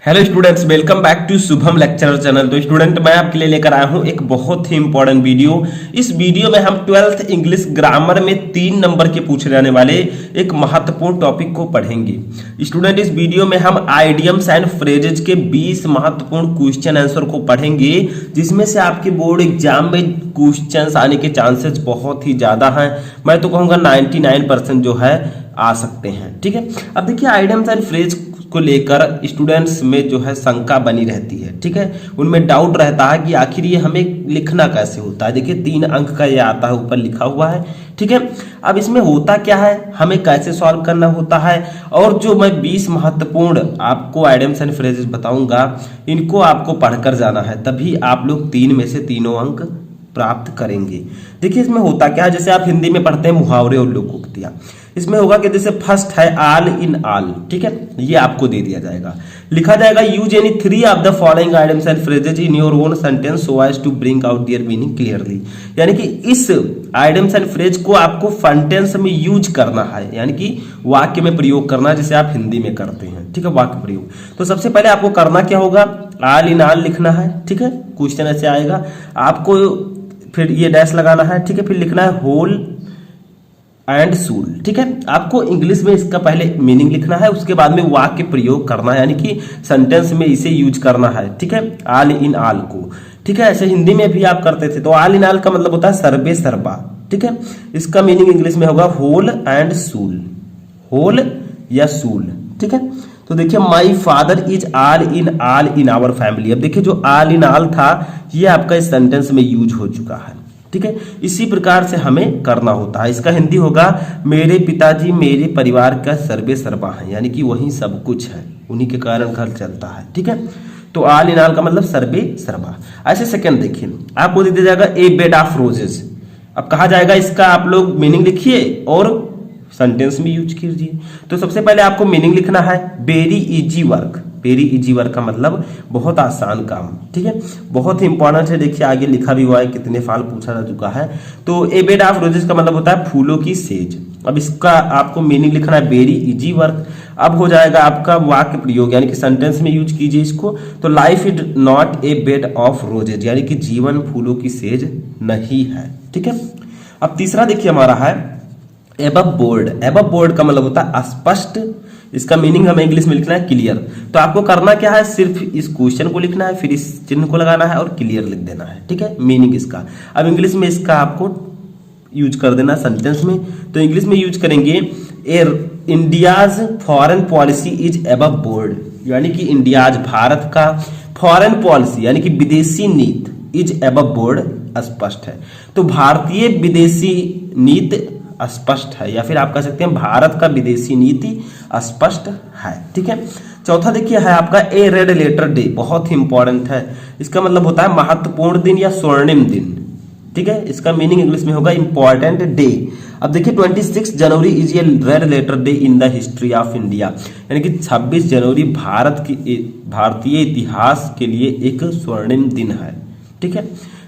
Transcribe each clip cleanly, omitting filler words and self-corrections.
Hello students, welcome back to Shubham lecturer channel. तो student, मैं आपके लिए लेकर आया हूं एक बहुत ही इंपॉर्टेंट वीडियो। इस वीडियो में हम 12th इंग्लिश ग्रामर में 3 नंबर के पूछे जाने वाले एक महत्वपूर्ण टॉपिक को पढ़ेंगे। स्टूडेंट, इस वीडियो में हम आइडियम्स एंड फ्रेजेज के 20 महत्वपूर्ण क्वेश्चन आंसर को पढ़ेंगे, जिसमें से आपके बोर्ड एग्जाम में क्वेश्चंस आने के चांसेस बहुत ही ज्यादा हैं। मैं तो कहूंगा 99% जो है आ सकते हैं। ठीक है, अब देखिए आइडियम्स एंड फ्रेज को लेकर स्टूडेंट्स में जो है शंका बनी रहती है। ठीक है, उनमें डाउट रहता है कि आखिर ये हमें लिखना कैसे होता है। देखिए 3 अंक का ये आता है, ऊपर लिखा हुआ है। ठीक है, अब इसमें होता क्या है, हमें कैसे सॉल्व करना होता है, और जो मैं 20 महत्वपूर्ण आपको आइडियम्स एंड फ्रेजेस बताऊंगा, इनको आपको पढ़कर जाना है, तभी आप लोग 3 में से तीनों अंक प्राप्त करेंगे। देखिए इसमें होता क्या है, जैसे आप हिंदी में पढ़ते हैं मुहावरे और लोकोक्तियां, इसमें होगा कि जैसे फर्स्ट है ऑल इन ऑल। ठीक है, ये आपको दे दिया जाएगा, लिखा जाएगा use any 3 of the following idioms and phrases in your own sentence so as to bring out their meaning clearly. यानी कि इस आइडियम्स एंड फ्रेज को आपको सेंटेंस में यूज करना है, यानी कि वाक्य में प्रयोग करना है, जैसे आप हिंदी में करते हैं। ठीक है, वाक्य प्रयोग। तो सबसे पहले आपको करना क्या होगा, ऑल इन ऑल लिखना है। ठीक है, क्वेश्चन ऐसे आएगा, आपको फिर ये डैश लगाना है। ठीक है, फिर लिखना है होल एंड सूल। ठीक है, आपको इंग्लिश में इसका पहले मीनिंग लिखना है, उसके बाद में वाक्य प्रयोग करना है, यानी कि सेंटेंस में इसे यूज करना है। ठीक है, ऑल इन ऑल को। ठीक है, ऐसे हिंदी में भी आप करते थे। तो ऑल इन ऑल का मतलब होता है सर्वे सर्वा। ठीक है, इसका मीनिंग इंग्लिश में होगा होल एंड सूल, होल या सूल। ठीक है, तो देखिए my father is all in our family. अब देखिए जो ऑल इन ऑल था, ये आपका इस सेंटेंस में यूज हो चुका है। ठीक है, इसी प्रकार से हमें करना होता है। इसका हिंदी होगा मेरे पिताजी मेरे परिवार का सर्वे सर्वा है, यानी कि वही सब कुछ है, उन्हीं के कारण घर चलता है। ठीक है, तो ऑल इन ऑल का मतलब सर्वे सर्वा। ऐसे सेकंड देखिए, आपको दे दिया जाएगा ए बेड ऑफ रोजेस। अब कहा जाएगा इसका आप लोग मीनिंग लिखिए और सेंटेंस में यूज कीजिए। तो सबसे पहले आपको मीनिंग लिखना है very easy work. Very easy work का मतलब बहुत आसान काम। ठीक है, बहुत ही इंपॉर्टेंट है। देखिए आगे लिखा भी हुआ है, कितने फाल पूछा जा चुका है। तो ए बेड ऑफ रोजेस का मतलब होता है फूलों की सेज। अब इसका आपको मीनिंग लिखना है वेरी इजी वर्क। अब हो जाएगा आपका वाक्य प्रयोग, यानी कि सेंटेंस में यूज कीजिए इसको। तो life is not a bed of roses, यानी कि जीवन फूलों की सेज नहीं है। ठीक है, अब तीसरा देखिए हमारा है एबव बोर्ड। एबव बोर्ड का मतलब होता है स्पष्ट। इसका मीनिंग हमें इंग्लिश में लिखना है क्लियर। तो आपको करना क्या है, सिर्फ इस क्वेश्चन को लिखना है, फिर इस चिन्ह को लगाना है और क्लियर लिख देना है। ठीक है, मीनिंग इसका। अब इंग्लिश में इसका आपको यूज कर देना सेंटेंस में। तो इंग्लिश में यूज करेंगे India's foreign policy is above board, यानी कि इंडियाज भारत का फॉरेन पॉलिसी यानी कि विदेशी नीति इज एबव बोर्ड स्पष्ट है। तो भारतीय विदेशी नीति स्पष्ट है, या फिर आप कह सकते हैं भारत का विदेशी नीति स्पष्ट है। ठीक है, चौथा देखिए है आपका ए रेड लेटर डे। बहुत ही इंपॉर्टेंट है। इसका मतलब होता है महत्वपूर्ण दिन या स्वर्णिम दिन। ठीक है, इसका मीनिंग इंग्लिश में होगा इंपॉर्टेंट डे। अब देखिए 26 January is a red letter day in the history of India, यानी कि 26 जनवरी भारतीय इतिहास के लिए एक स्वर्णिम दिन है। ठीक है,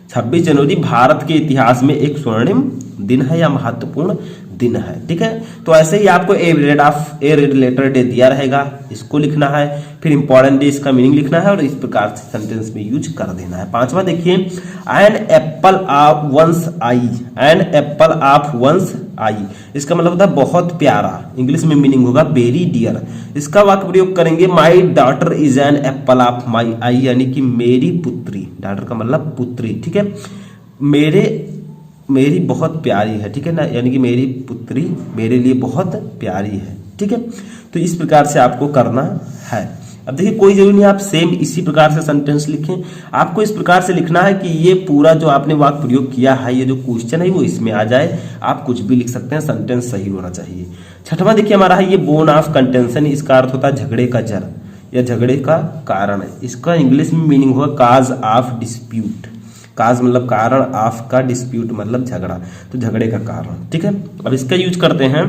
26 जनवरी भारत के इतिहास में एक स्वर्णिम दिन है या महत्वपूर्ण दिन है। ठीक है, तो ऐसे ही आपको ए रेड लेटर डे दिया रहेगा, इसको लिखना है, फिर इंपॉर्टेंट डे इसका मीनिंग लिखना है और इस प्रकार से सेंटेंस में यूज कर देना है। पांचवा देखिए an apple of one's eye. An apple of one's eye, इसका मतलब होता है बहुत प्यारा। इंग्लिश में मीनिंग होगा वेरी डियर। इसका वाक्य प्रयोग करेंगे my daughter is an apple of my eye, यानी कि मेरी पुत्री। डॉटर का मतलब पुत्री। ठीक है, मेरी बहुत प्यारी है। ठीक है ना, यानी कि मेरी पुत्री मेरे लिए बहुत प्यारी है। ठीक है, तो इस प्रकार से आपको करना है। अब देखिए कोई जरूरी नहीं आप सेम इसी प्रकार से सेंटेंस लिखें, आपको इस प्रकार से लिखना है कि ये पूरा जो आपने वाक्य प्रयोग किया है, ये जो क्वेश्चन है वो इसमें आ जाए। आप कुछ भी लिख सकते हैं, सेंटेंस सही होना चाहिए। छठवां देखिए हमारा है ये बोन ऑफ कंटेंशन। इसका अर्थ होता है झगड़े का जड़ या झगड़े का कारण। इसका इंग्लिश में मीनिंग होगा काज ऑफ डिस्प्यूट। काज मतलब कारण, ऑफ का डिस्प्यूट मतलब झगड़ा, तो झगड़े का कारण। ठीक है, अब इसका यूज करते हैं।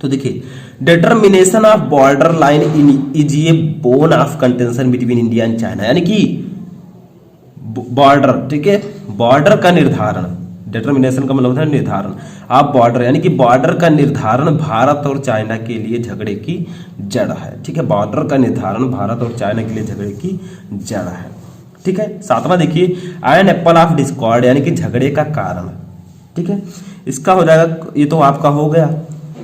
तो देखिए determination of border line is a bone of contention between India and China, यानी कि बॉर्डर। ठीक है, बॉर्डर का निर्धारण, डिटर्मिनेशन का मतलब होता है निर्धारण। आप बॉर्डर यानी कि बॉर्डर का निर्धारण भारत और चाइना के लिए झगड़े की जड़ है। ठीक है, बॉर्डर का निर्धारण भारत और चाइना के लिए झगड़े की जड़ है। ठीक है, सातवां देखिए एन एप्पल ऑफ डिस्कॉर्ड यानी कि झगड़े का कारण। ठीक है, इसका हो जाएगा, ये तो आपका हो गया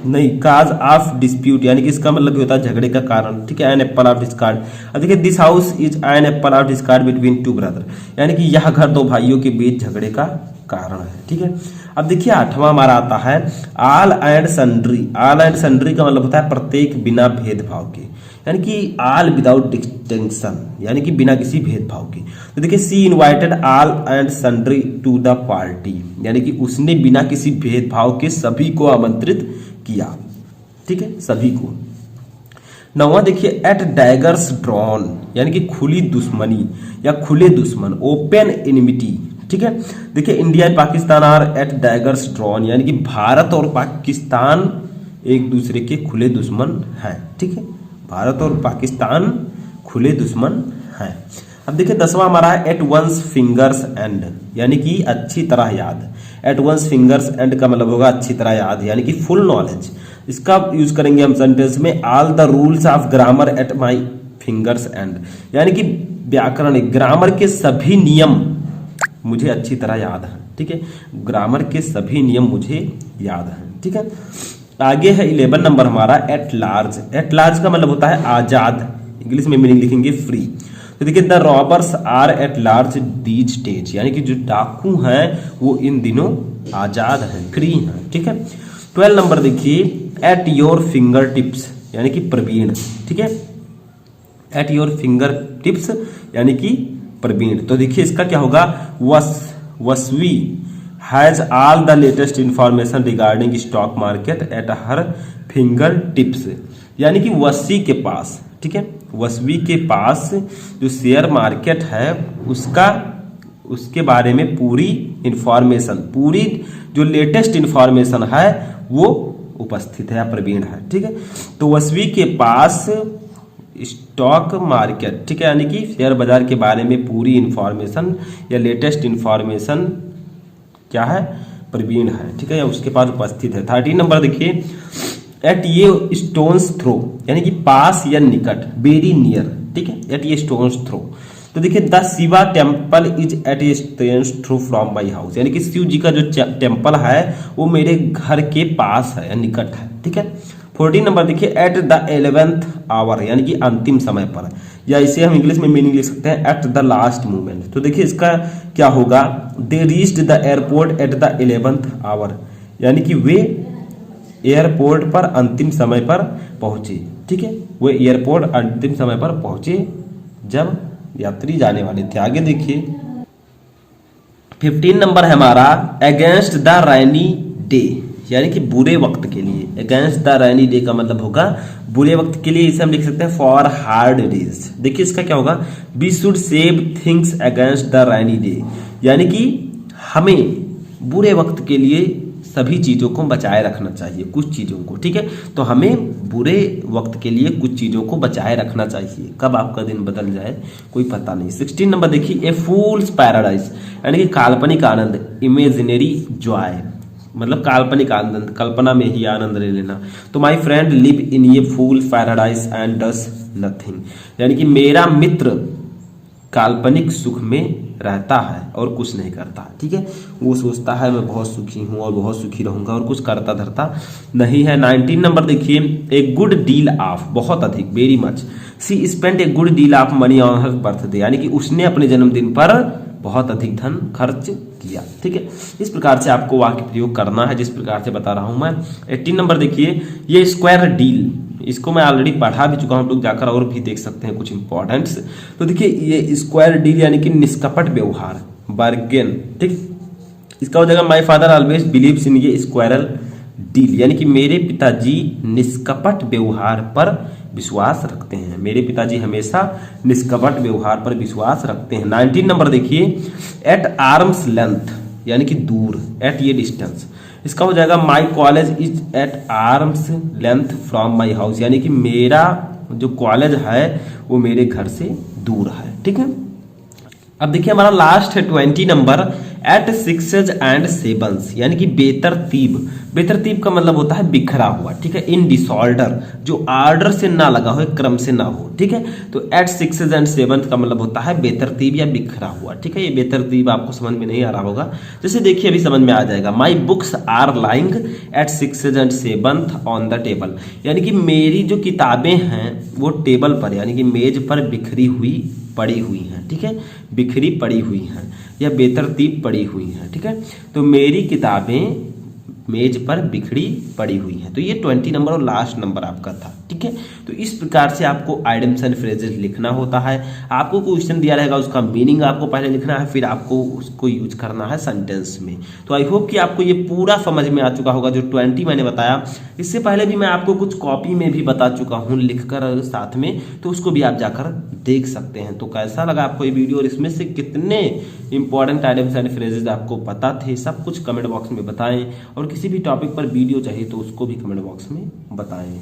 नहीं, काज ऑफ डिस्प्यूट यानी कि इसका मतलब होता है झगड़े का कारण। ठीक है, एन एप्पल ऑफ डिस्कार्ड। अब देखिए this house is an apple of discard between two brother यानी कि यह घर दो भाइयों के बीच झगड़े का कारण है। ठीक है, अब देखिए आठवां हमारा आता है all and sundry. All and sundry का मतलब होता है प्रत्येक बिना भेदभाव के, यानी कि ऑल विदाउट डिस्टिंक्शन यानी कि बिना किसी भेदभाव के। तो देखिए she invited all and sundry to the party यानी कि उसने बिना किसी भेदभाव के सभी को आमंत्रित किया। ठीक है, सभी को। नौवां देखिए एट डैगर्स ड्रॉन यानी कि खुली दुश्मनी या खुले दुश्मन, ओपन एनिमिटी। ठीक है, देखिए India and Pakistan are at daggers drawn यानी कि भारत और पाकिस्तान एक दूसरे के खुले दुश्मन हैं। ठीक है, भारत और पाकिस्तान खुले दुश्मन हैं। अब देखिए 10वां हमारा है एट वंस फिंगर्स एंड यानी कि अच्छी तरह याद। एट वंस फिंगर्स एंड का मतलब होगा अच्छी तरह याद यानी कि फुल नॉलेज। इसका यूज करेंगे हम सेंटेंस में all the rules of grammar at my fingers and यानी कि व्याकरण ग्रामर के सभी नियम मुझे अच्छी तरह याद है। ठीक है, ग्रामर के सभी नियम मुझे याद हैं। ठीक है, आगे है 11 नंबर हमारा एट लार्ज। एट लार्ज का मतलब होता है आजाद, इंग्लिश में मीनिंग लिखेंगे फ्री। तो देखिए the robbers are at large these days यानी कि जो डाकू हैं वो इन दिनों आजाद हैं, फ्री हैं। ठीक है, 12 नंबर देखिए एट योर फिंगर टिप्स यानी कि प्रवीण। ठीक है, एट योर फिंगर टिप्स यानी कि प्रवीण। तो देखिए इसका क्या होगा, वसवी has all the latest information regarding stock market at her finger tips यानी कि वसी के पास। ठीक है, वसवी के पास जो शेयर मार्केट है उसके बारे में पूरी इंफॉर्मेशन, पूरी जो लेटेस्ट इंफॉर्मेशन है वो उपस्थित है या प्रवीण है। ठीक है, तो वसवी के पास स्टॉक मार्केट, ठीक है, यानी कि शेयर बाजार के बारे में पूरी इंफॉर्मेशन या लेटेस्ट इंफॉर्मेशन क्या है, प्रवीण है। ठीक है, या उसके पास उपस्थित है। 13 नंबर देखिए एट ये स्टोन्स थ्रो यानी कि पास या निकट, वेरी नियर। ठीक है, एट ये स्टोन्स थ्रो। तो देखिए the Shiva temple is at a stone's throw from my house यानी कि शिव जी का जो टेम्पल है वो मेरे घर के पास है या निकट है। ठीक है, 14 नंबर देखिए एट द 11th आवर यानी कि अंतिम समय पर, या इसे हम इंग्लिश में मीनिंग लिख सकते हैं एट द लास्ट मोमेंट। तो देखिए इसका क्या होगा, they reached the airport at the 11th hour यानी कि वे एयरपोर्ट पर अंतिम समय पर पहुंचे। ठीक है, वे एयरपोर्ट अंतिम समय पर पहुंचे जब यात्री जाने वाले थे। आगे देखिए 15 नंबर है हमारा अगेंस्ट द रेनी डे यानी कि बुरे वक्त के लिए। अगेंस्ट द रेनी डे का मतलब होगा बुरे वक्त के लिए, इसे हम लिख सकते हैं फॉर हार्ड डेज। देखिए इसका क्या होगा, we should save things against the rainy day यानी कि हमें बुरे वक्त के लिए सभी चीजों को बचाए रखना चाहिए, कुछ चीजों को। ठीक है, तो हमें बुरे वक्त के लिए कुछ चीजों को बचाए रखना चाहिए, कब आपका दिन बदल जाए कोई पता नहीं। 16 नंबर देखिए ए फूल्स पैराडाइज यानी कि काल्पनिक आनंद, इमेजिनरी जॉय मतलब काल्पनिक आनंद, कल्पना में ही आनंद ले लेना। तो my friend live in a fool paradise and does nothing यानी कि मेरा मित्र काल्पनिक सुख में रहता है और कुछ नहीं करता। ठीक है, वो सोचता है मैं बहुत सुखी हूं और बहुत सुखी रहूंगा और कुछ करता धरता नहीं है। 19 नंबर देखिए ए गुड डील ऑफ, बहुत अधिक, very much. She spent a good deal of money on her birthday यानी कि उसने अपने जन्मदिन पर बहुत अधिक धन खर्च किया। ठीक है, इस प्रकार से आपको वाक्य प्रयोग करना है जिस प्रकार से बता रहा हूं मैं। 18 नंबर देखिए ये स्क्वायर डील, इसको मैं ऑलरेडी पढ़ा भी चुका हूं, लोग जाकर और भी देख सकते हैं कुछ इंपॉर्टेंट्स। तो देखिए ये स्क्वायर डील यानी कि निष्कपट व्यवहार, बार्गेन। ठीक, इसका हो जाएगा my father always believes in ये स्क्वायरल डील यानी कि मेरे पिताजी निष्कपट व्यवहार पर विश्वास रखते हैं। मेरे पिताजी हमेशा निष्कपट व्यवहार पर विश्वास रखते हैं। 19 नंबर देखिए एट आर्म्स लेंथ यानी कि दूर, एट ये डिस्टेंस। इसका हो जाएगा my college is at arm's length from my house यानी कि मेरा जो कॉलेज है वो मेरे घर से दूर है। ठीक है, अब देखिए हमारा लास्ट है 20 number at sixes and sevens, यानी कि बेतरतीब। बेतरतीब का मतलब होता है बिखरा हुआ, ठीक है। इन डिसऑर्डर, जो ऑर्डर से ना लगा हो, क्रम से ना हो, ठीक है। तो एट सिक्सेज एंड सेवंथ का मतलब होता है बेतरतीब या बिखरा हुआ, ठीक है। ये बेतरतीब आपको समझ में नहीं आ रहा होगा, जैसे देखिए अभी समझ में आ जाएगा। My books are lying at sixes and seventh on the table, यानी कि मेरी जो किताबें हैं वो टेबल पर यानी कि मेज पर बिखरी हुई पड़ी हुई हैं, ठीक है। बिखरी पड़ी हुई हैं या बेतरतीब पड़ी हुई हैं, ठीक है। तो मेरी किताबें मेज पर बिखरी पड़ी हुई हैं। तो ये 20 नंबर और लास्ट नंबर आपका था, ठीक है। तो इस प्रकार से आपको आइडियम्स एंड फ्रेजेस लिखना होता है। आपको क्वेश्चन दिया रहेगा, उसका मीनिंग आपको पहले लिखना है, फिर आपको उसको यूज करना है सेंटेंस में। तो आई होप कि आपको ये पूरा समझ में आ चुका होगा जो 20 मैंने बताया। इससे पहले भी मैं आपको कुछ कॉपी में भी बता चुका हूँ लिखकर साथ में, तो उसको भी आप जाकर देख सकते हैं। तो कैसा लगा आपको ये वीडियो और इसमें से कितने इंपॉर्टेंट आइडियम्स एंड फ्रेजेस आपको पता थे, सब कुछ कमेंट बॉक्स में बताएं। और किसी भी टॉपिक पर वीडियो चाहिए तो उसको भी कमेंट बॉक्स में बताएं।